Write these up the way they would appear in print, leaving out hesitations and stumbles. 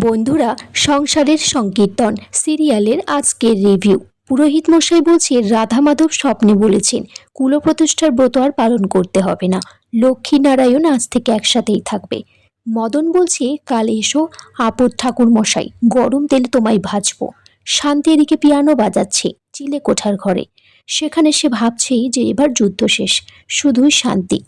বন্ধুরা, সংসারের সংকীর্তন সিরিয়ালের আজকের রিভিউ। পুরোহিত মশাই বলছে রাধা মাধব স্বপ্নে বলেছেন কুলপ্রতিষ্ঠার ব্রত আর পালন করতে হবে না, লক্ষ্মী নারায়ণ আজ থেকে একসাথেই থাকবে। মদন বলছে কাল এসো আপদ ঠাকুর মশাই, গরম তেলে তোমায় ভাজবো। শান্তি এদিকে পিয়ানো বাজাচ্ছে চিলে কোঠার ঘরে। সেখানে সে ভাবছেই যে এবার যুদ্ধ শেষ, শুধুই শান্তি।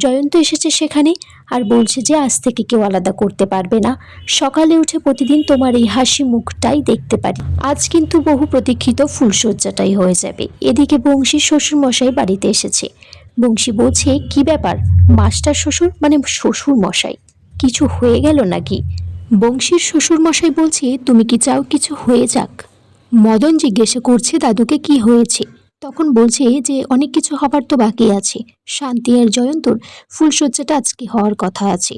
জয়ন্ত এসেছে সেখানে আর বলছে যে আজ থেকে কেউ আলাদা করতে পারবে না। সকালে উঠে প্রতিদিন তোমার এই হাসি মুখটাই দেখতে পারি। আজ কিন্তু বহু প্রতীক্ষিত ফুলশয্যাটাই হয়ে যাবে। এদিকে বংশীর শ্বশুর মশাই বাড়িতে এসেছে। বংশী বলছে কি ব্যাপার, মাস্টার শ্বশুর মানে শ্বশুর মশাই, কিছু হয়ে গেল নাকি? বংশীর শ্বশুর মশাই বলছে তুমি কি চাও কিছু হয়ে যাক? মদন জিজ্ঞাসা করছে দাদুকে কি হয়েছে। তখন বলছে যে অনেক কিছু হবার তো বাকি আছে, শান্তি আর জয়ন্তর ফুলশয্যাটা আজকে হওয়ার কথা আছে।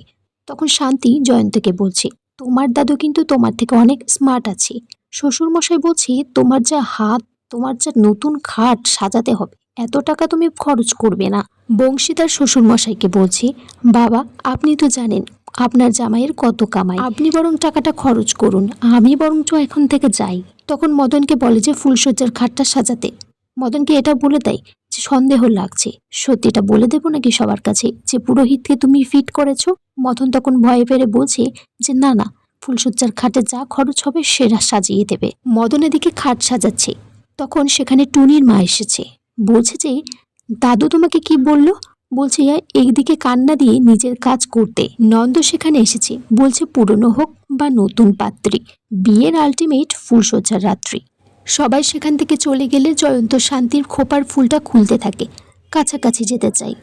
তখন শান্তি জয়ন্তকে বলছে তোমার দাদু কিন্তু তোমার থেকে অনেক স্মার্ট আছে। শ্বশুর মশাই বলছে তোমার যা হাত, তোমার যা নতুন খাট সাজাতে হবে, এত টাকা তুমি খরচ করবে না। বংশী তার শ্বশুর মশাইকে বলছে বাবা আপনি তো জানেন আপনার জামাইয়ের কত কামাই, আপনি বরং টাকাটা খরচ করুন, আমি বরঞ্চ এখন থেকে যাই। তখন মদনকে বলে যে ফুলশয্যার খাটটা সাজাতে। মদনকে এটা বলে দেয় যে সন্দেহ লাগছে, সত্যিটা বলে দেবো নাকি সবার কাছে যে পুরোহিতকে তুমি ফিট করেছো? মদন তখন ভয়ে পেরে বলছে যে না না, ফুলশয্যার খাটে যা খরচ হবে সেটা সাজিয়ে দেবে। মদন এদিকে খাট সাজাচ্ছে, তখন সেখানে টুনির মা এসেছে। বলছে যে দাদু তোমাকে কি বললো? বলছে এইদিকে কান্না দিয়ে নিজের কাজ করতে। নন্দ সেখানে এসেছে, বলছে পুরনো হোক বা নতুন পাত্রী, বিয়ের আলটিমেট ফুলশয্যার রাত্রি। সবাই সেখান থেকে চলে গেলে জয়ন্ত শান্তির খোপার ফুলটা খুলতে থাকে, কাছাকাছি যেতে চাই।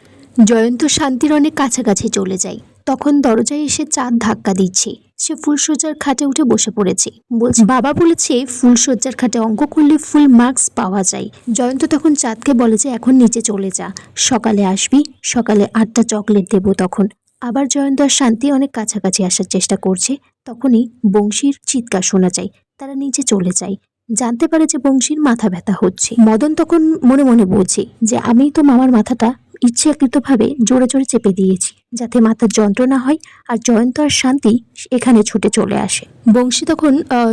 জয়ন্ত শান্তির অনেক কাছাকাছি চলে যায়। তখন দরজায় এসে চাঁদ ধাক্কা দিচ্ছে। সে ফুলশয্যার খাটে উঠে বসে পড়েছে। বলছে বাবা বলেছে ফুলশয্যার খাটে অঙ্ক করলে ফুল মার্কস পাওয়া যায়। জয়ন্ত তখন চাঁদকে বলে যে এখন নিচে চলে যা, সকালে আসবি, সকালে 8টা চকলেট দেবো। তখন আবার জয়ন্ত আর শান্তি অনেক কাছাকাছি আসার চেষ্টা করছে। তখনই বংশীর চিৎকার শোনা যায়, তারা নিচে চলে যায়। জানতে পারে যে বংশীর মাথা ব্যথা হচ্ছে। মদন তখন মনে মনে বলছে যে আমি তো মামার মাথাটা ইচ্ছাকৃতভাবে জোরে জোরে চেপে দিয়েছি যাতে মাথার যন্ত্রণা হয়, আর জয়ন্ত আর শান্তি এখানে ছুটে চলে আসে। বংশী তখন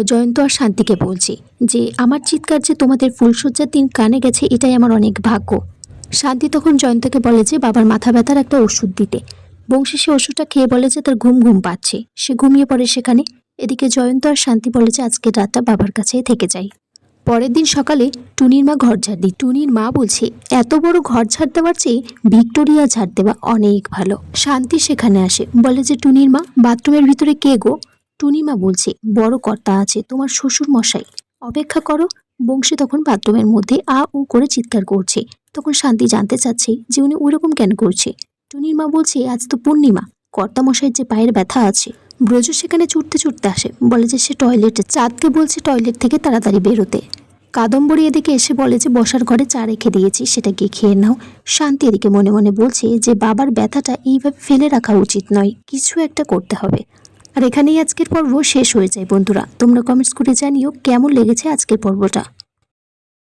জয়ন্ত আর শান্তিকে বলছে যে আমার চিৎকার যে তোমাদের ফুলশয্যার দিন কানে গেছে, এটাই আমার অনেক ভাগ্য। শান্তি তখন জয়ন্তকে বলে যে বাবার মাথা ব্যথার একটা ওষুধ দিতে। বংশী সে ওষুধটা খেয়ে বলে যে তার ঘুম ঘুম পাচ্ছে, সে ঘুমিয়ে পড়ে সেখানে। এদিকে জয়ন্ত আর শান্তি বলে যে আজকের রাতটা বাবার কাছেই থেকে যাই। পরের দিন সকালে টুনির মা ঘর ঝাড় দিই। টুনির মা বলছে এত বড় ঘর ঝাড় দেওয়ার চেয়ে ভিক্টোরিয়া ঝাড় দেওয়া অনেক ভালো। শান্তি সেখানে আসে, বলে যে টুনির মা বাথরুমের ভিতরে কে গো? টুনি মা বলছে বড় কর্তা আছে, তোমার শ্বশুর মশাই, অপেক্ষা করো। বংশী তখন বাথরুমের মধ্যে আ উ করে চিৎকার করছে। তখন শান্তি জানতে চাচ্ছে যে উনি ওইরকম কেন করছে। টুনির মা বলছে আজ তো পূর্ণিমা, কর্তা মশাইয়ের যে পায়ের ব্যথা আছে। ব্রজ সেখানে ছুটতে ছুটতে আসে, বলে যে সে টয়লেটে। চাঁদকে বলছে টয়লেট থেকে তাড়াতাড়ি বেরোতে। কাদম্বরী এদিকে এসে বলে যে বসার ঘরে চা রেখে দিয়েছি, সেটা গিয়ে খেয়ে নাও। শান্তি এদিকে মনে মনে বলছে যে বাবার ব্যথাটা এইভাবে ফেলে রাখা উচিত নয়, কিছু একটা করতে হবে। আর এখানেই আজকের পর্ব শেষ হয়ে যায়। বন্ধুরা তোমরা কমেন্টস করে জানিও কেমন লেগেছে আজকের পর্বটা।